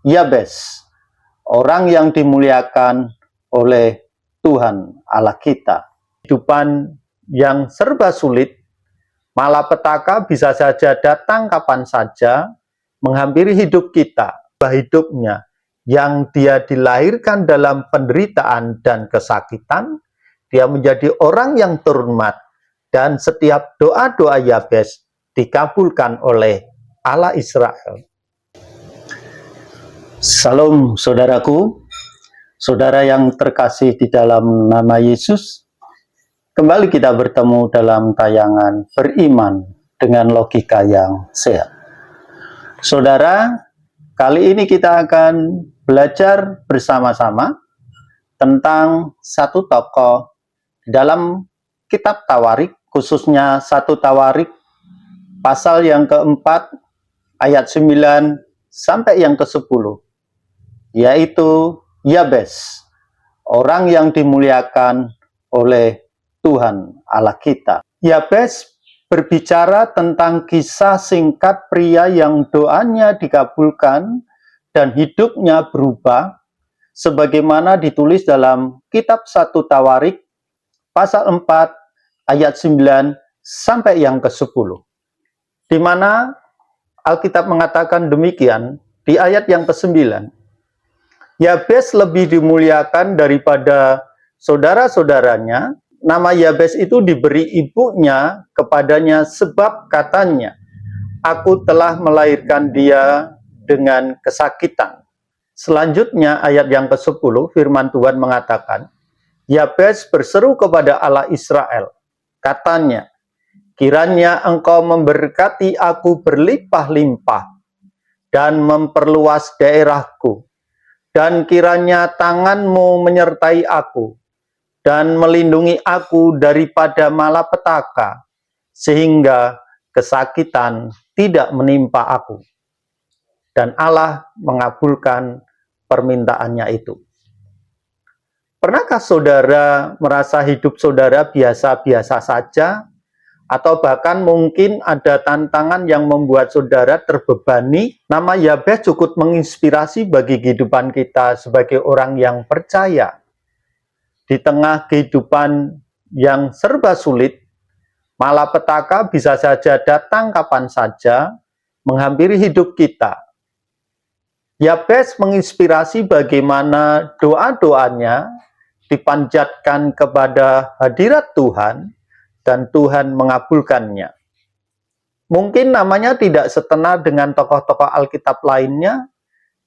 Yabes, orang yang dimuliakan oleh Tuhan Allah kita. Kehidupan yang serba sulit, malapetaka bisa saja datang kapan saja, menghampiri hidup kita. Hidupnya yang dia dilahirkan dalam penderitaan dan kesakitan, dia menjadi orang yang terhormat, dan setiap doa-doa Yabes dikabulkan oleh Allah Israel. Salam saudaraku, saudara yang terkasih di dalam nama Yesus. Kembali kita bertemu dalam tayangan Beriman dengan Logika yang Sehat. Saudara, kali ini kita akan belajar bersama-sama tentang satu tokoh dalam kitab Tawarik, khususnya satu Tawarik pasal yang keempat ayat 9 sampai yang ke-10, yaitu Yabes, orang yang dimuliakan oleh Tuhan Allah kita. Yabes berbicara tentang kisah singkat pria yang doanya dikabulkan dan hidupnya berubah, sebagaimana ditulis dalam kitab 1 Tawarik pasal 4 ayat 9 sampai yang ke-10, di mana Alkitab mengatakan demikian di ayat yang ke-9. Yabes lebih dimuliakan daripada saudara-saudaranya. Nama Yabes itu diberi ibunya kepadanya sebab katanya, "Aku telah melahirkan dia dengan kesakitan." Selanjutnya ayat yang ke-10, firman Tuhan mengatakan, Yabes berseru kepada Allah Israel, katanya, "Kiranya engkau memberkati aku berlimpah-limpah dan memperluas daerahku, dan kiranya tanganmu menyertai aku, dan melindungi aku daripada malapetaka, sehingga kesakitan tidak menimpa aku." Dan Allah mengabulkan permintaannya itu. Pernahkah saudara merasa hidup saudara biasa-biasa saja? Atau bahkan mungkin ada tantangan yang membuat saudara terbebani? Nama Yabes cukup menginspirasi bagi kehidupan kita sebagai orang yang percaya. Di tengah kehidupan yang serba sulit, malapetaka bisa saja datang kapan saja, menghampiri hidup kita. Yabes menginspirasi bagaimana doa-doanya dipanjatkan kepada hadirat Tuhan, dan Tuhan mengabulkannya. Mungkin namanya tidak setenar dengan tokoh-tokoh Alkitab lainnya,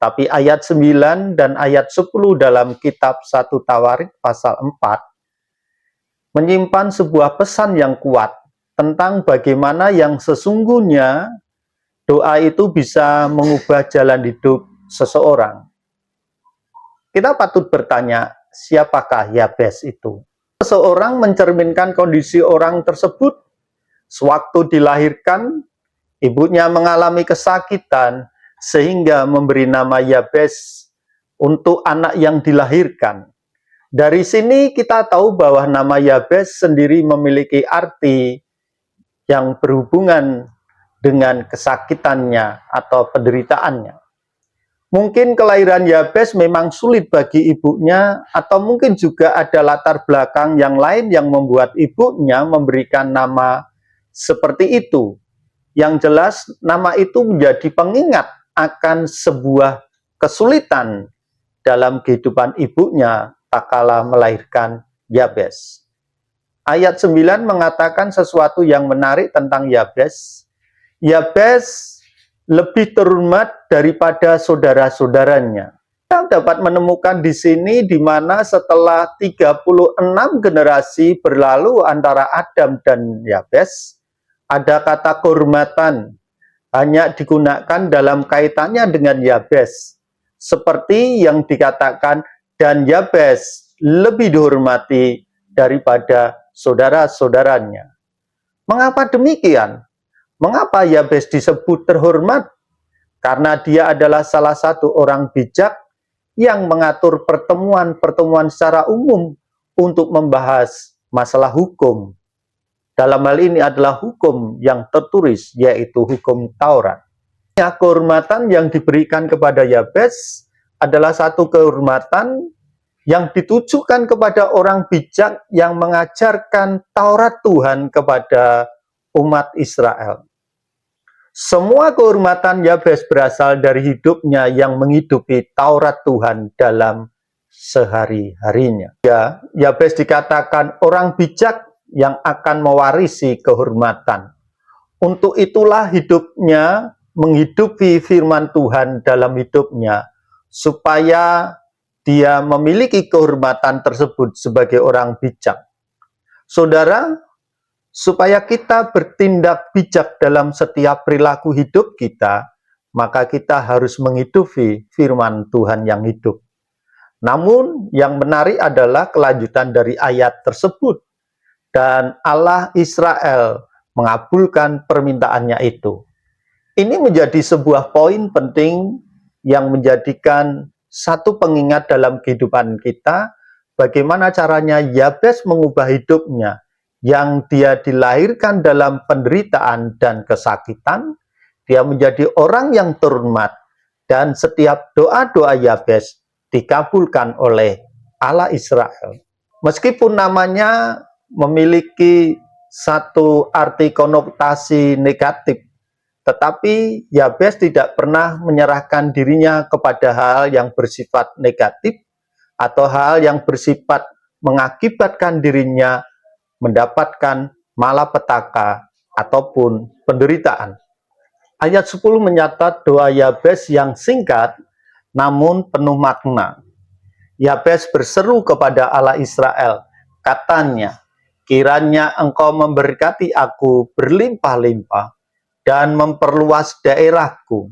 tapi ayat 9 dan ayat 10 dalam kitab 1 Tawarik pasal 4 menyimpan sebuah pesan yang kuat tentang bagaimana yang sesungguhnya doa itu bisa mengubah jalan hidup seseorang. Kita patut bertanya, siapakah Yabes itu? Seseorang mencerminkan kondisi orang tersebut. Sewaktu dilahirkan, ibunya mengalami kesakitan sehingga memberi nama Yabes untuk anak yang dilahirkan. Dari sini kita tahu bahwa nama Yabes sendiri memiliki arti yang berhubungan dengan kesakitannya atau penderitaannya. Mungkin kelahiran Yabes memang sulit bagi ibunya, atau mungkin juga ada latar belakang yang lain yang membuat ibunya memberikan nama seperti itu. Yang jelas, nama itu menjadi pengingat akan sebuah kesulitan dalam kehidupan ibunya tak kala melahirkan Yabes. Ayat 9 mengatakan sesuatu yang menarik tentang Yabes. Yabes lebih terhormat daripada saudara-saudaranya. Kita dapat menemukan di sini di mana setelah 36 generasi berlalu antara Adam dan Yabes, ada kata kehormatan hanya digunakan dalam kaitannya dengan Yabes. Seperti yang dikatakan, dan Yabes lebih dihormati daripada saudara-saudaranya. Mengapa demikian? Mengapa Yabes disebut terhormat? Karena dia adalah salah satu orang bijak yang mengatur pertemuan-pertemuan secara umum untuk membahas masalah hukum. Dalam hal ini adalah hukum yang tertulis, yaitu hukum Taurat. Kehormatan yang diberikan kepada Yabes adalah satu kehormatan yang ditujukan kepada orang bijak yang mengajarkan Taurat Tuhan kepada umat Israel. Semua kehormatan Yabes berasal dari hidupnya yang menghidupi Taurat Tuhan dalam sehari-harinya. Ya, Yabes dikatakan orang bijak yang akan mewarisi kehormatan. Untuk itulah hidupnya menghidupi firman Tuhan dalam hidupnya, supaya dia memiliki kehormatan tersebut sebagai orang bijak. Saudara, supaya kita bertindak bijak dalam setiap perilaku hidup kita, maka kita harus menghidupi firman Tuhan yang hidup. Namun, yang menarik adalah kelanjutan dari ayat tersebut. Dan Allah Israel mengabulkan permintaannya itu. Ini menjadi sebuah poin penting yang menjadikan satu pengingat dalam kehidupan kita, bagaimana caranya Yabes mengubah hidupnya, yang dia dilahirkan dalam penderitaan dan kesakitan, dia menjadi orang yang terhormat, dan setiap doa-doa Yabes dikabulkan oleh Allah Israel. Meskipun namanya memiliki satu arti konotasi negatif, tetapi Yabes tidak pernah menyerahkan dirinya kepada hal yang bersifat negatif atau hal yang bersifat mengakibatkan dirinya mendapatkan malapetaka ataupun penderitaan. Ayat 10 menyatat doa Yabes yang singkat namun penuh makna. Yabes berseru kepada Allah Israel, katanya, kiranya engkau memberkati aku berlimpah-limpah dan memperluas daerahku.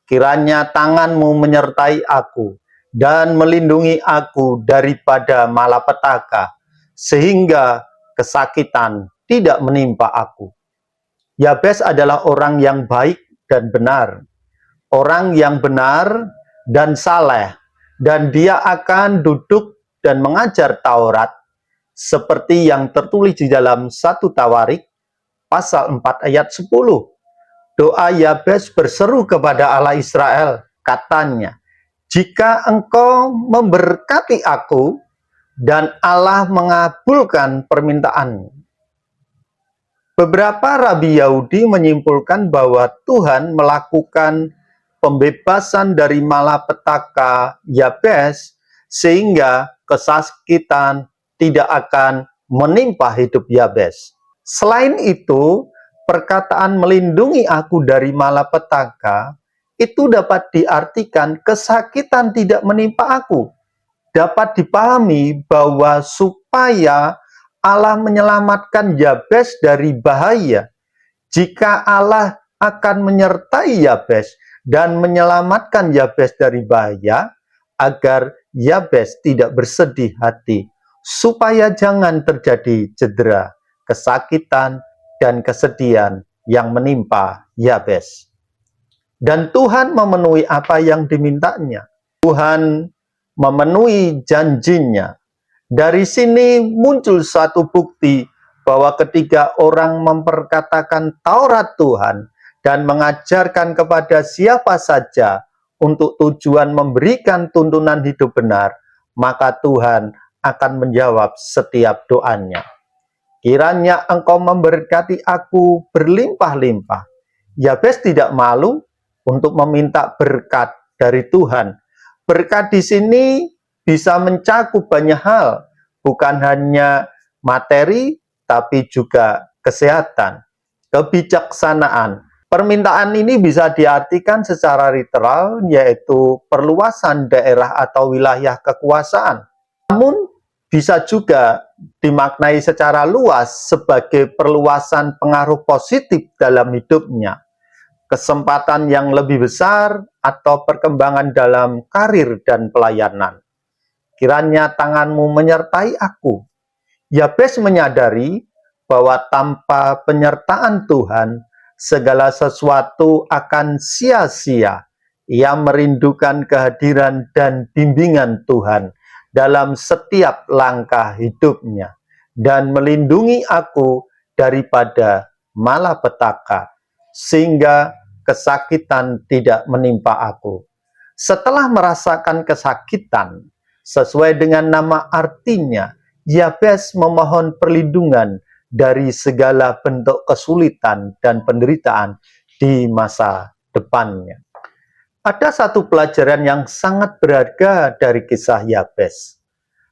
Kiranya tanganmu menyertai aku dan melindungi aku daripada malapetaka, sehingga kesakitan tidak menimpa aku. Yabes adalah orang yang baik dan benar, orang yang benar dan saleh, dan dia akan duduk dan mengajar Taurat seperti yang tertulis di dalam 1 Tawarik pasal 4 ayat 10. Doa Yabes berseru kepada Allah Israel, katanya, jika engkau memberkati aku dan Allah mengabulkan permintaanmu. Beberapa rabi Yahudi menyimpulkan bahwa Tuhan melakukan pembebasan dari malapetaka Yabes sehingga kesakitan tidak akan menimpa hidup Yabes. Selain itu, perkataan melindungi aku dari malapetaka itu dapat diartikan kesakitan tidak menimpa aku. Dapat dipahami bahwa supaya Allah menyelamatkan Yabes dari bahaya, jika Allah akan menyertai Yabes dan menyelamatkan Yabes dari bahaya, agar Yabes tidak bersedih hati, supaya jangan terjadi cedera, kesakitan, dan kesedihan yang menimpa Yabes. Dan Tuhan memenuhi apa yang dimintanya. Tuhan memenuhi janjinya. Dari sini muncul satu bukti bahwa ketika orang memperkatakan Taurat Tuhan dan mengajarkan kepada siapa saja untuk tujuan memberikan tuntunan hidup benar, maka Tuhan akan menjawab setiap doanya. Kiranya engkau memberkati aku berlimpah-limpah. Yabes tidak malu untuk meminta berkat dari Tuhan. Berkat di sini bisa mencakup banyak hal, bukan hanya materi, tapi juga kesehatan, kebijaksanaan. Permintaan ini bisa diartikan secara literal, yaitu perluasan daerah atau wilayah kekuasaan. Namun, bisa juga dimaknai secara luas sebagai perluasan pengaruh positif dalam hidupnya, kesempatan yang lebih besar, atau perkembangan dalam karir dan pelayanan. Kiranya tanganmu menyertai aku. Yabes menyadari bahwa tanpa penyertaan Tuhan, segala sesuatu akan sia-sia. Ia merindukan kehadiran dan bimbingan Tuhan dalam setiap langkah hidupnya, dan melindungi aku daripada malapetaka, sehingga kesakitan tidak menimpa aku. Setelah merasakan kesakitan, sesuai dengan nama artinya, Yabes memohon perlindungan dari segala bentuk kesulitan dan penderitaan di masa depannya. Ada satu pelajaran yang sangat berharga dari kisah Yabes.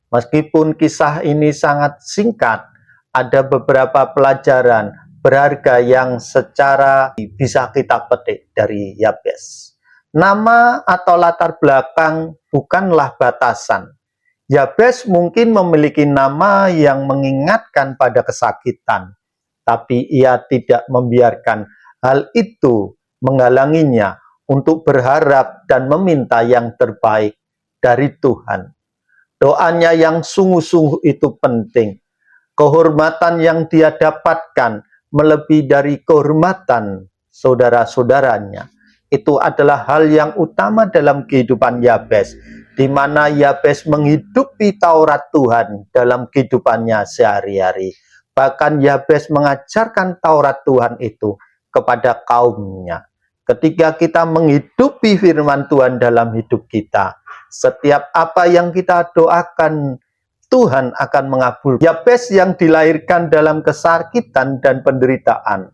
Meskipun kisah ini sangat singkat, ada beberapa pelajaran berharga yang secara bisa kita petik dari Yabes. Nama atau latar belakang bukanlah batasan. Yabes mungkin memiliki nama yang mengingatkan pada kesakitan, tapi ia tidak membiarkan hal itu menghalanginya untuk berharap dan meminta yang terbaik dari Tuhan. Doanya yang sungguh-sungguh itu penting. Kehormatan yang dia dapatkan melebihi dari kehormatan saudara-saudaranya. Itu adalah hal yang utama dalam kehidupan Yabes, di mana Yabes menghidupi Taurat Tuhan dalam kehidupannya sehari-hari. Bahkan Yabes mengajarkan Taurat Tuhan itu kepada kaumnya. Ketika kita menghidupi firman Tuhan dalam hidup kita, setiap apa yang kita doakan, Tuhan akan mengabulkan. Yabes yang dilahirkan dalam kesakitan dan penderitaan,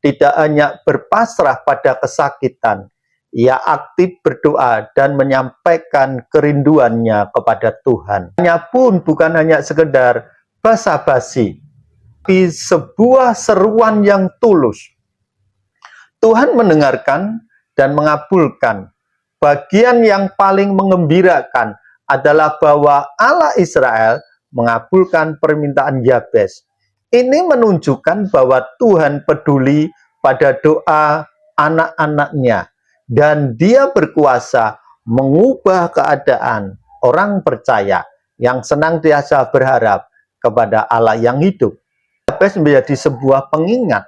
tidak hanya berpasrah pada kesakitan, ia aktif berdoa dan menyampaikan kerinduannya kepada Tuhan. Hanya pun bukan hanya sekedar basa-basi, tapi sebuah seruan yang tulus. Tuhan mendengarkan dan mengabulkan. Bagian yang paling mengembirakan adalah bahwa Allah Israel mengabulkan permintaan Yabes. Ini menunjukkan bahwa Tuhan peduli pada doa anak-anaknya, dan Dia berkuasa mengubah keadaan orang percaya yang senantiasa berharap kepada Allah yang hidup. Yabes menjadi sebuah pengingat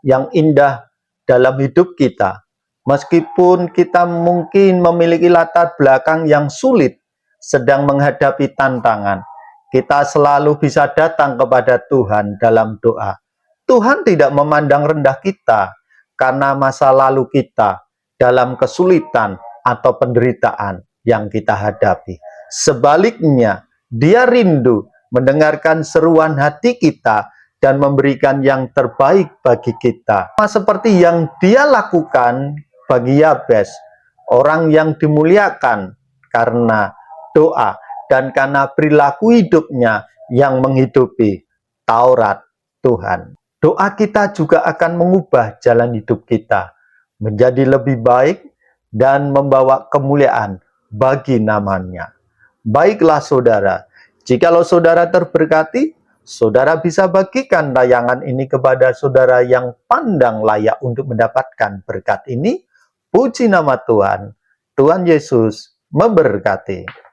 yang indah dalam hidup kita. Meskipun kita mungkin memiliki latar belakang yang sulit, sedang menghadapi tantangan, kita selalu bisa datang kepada Tuhan dalam doa. Tuhan tidak memandang rendah kita karena masa lalu kita dalam kesulitan atau penderitaan yang kita hadapi. Sebaliknya, Dia rindu mendengarkan seruan hati kita dan memberikan yang terbaik bagi kita. Seperti yang Dia lakukan bagi Yabes, orang yang dimuliakan karena doa dan karena perilaku hidupnya yang menghidupi Taurat Tuhan. Doa kita juga akan mengubah jalan hidup kita menjadi lebih baik dan membawa kemuliaan bagi namanya. Baiklah saudara, jikalau saudara terberkati, saudara bisa bagikan tayangan ini kepada saudara yang pandang layak untuk mendapatkan berkat ini. Puji nama Tuhan. Tuhan Yesus memberkati.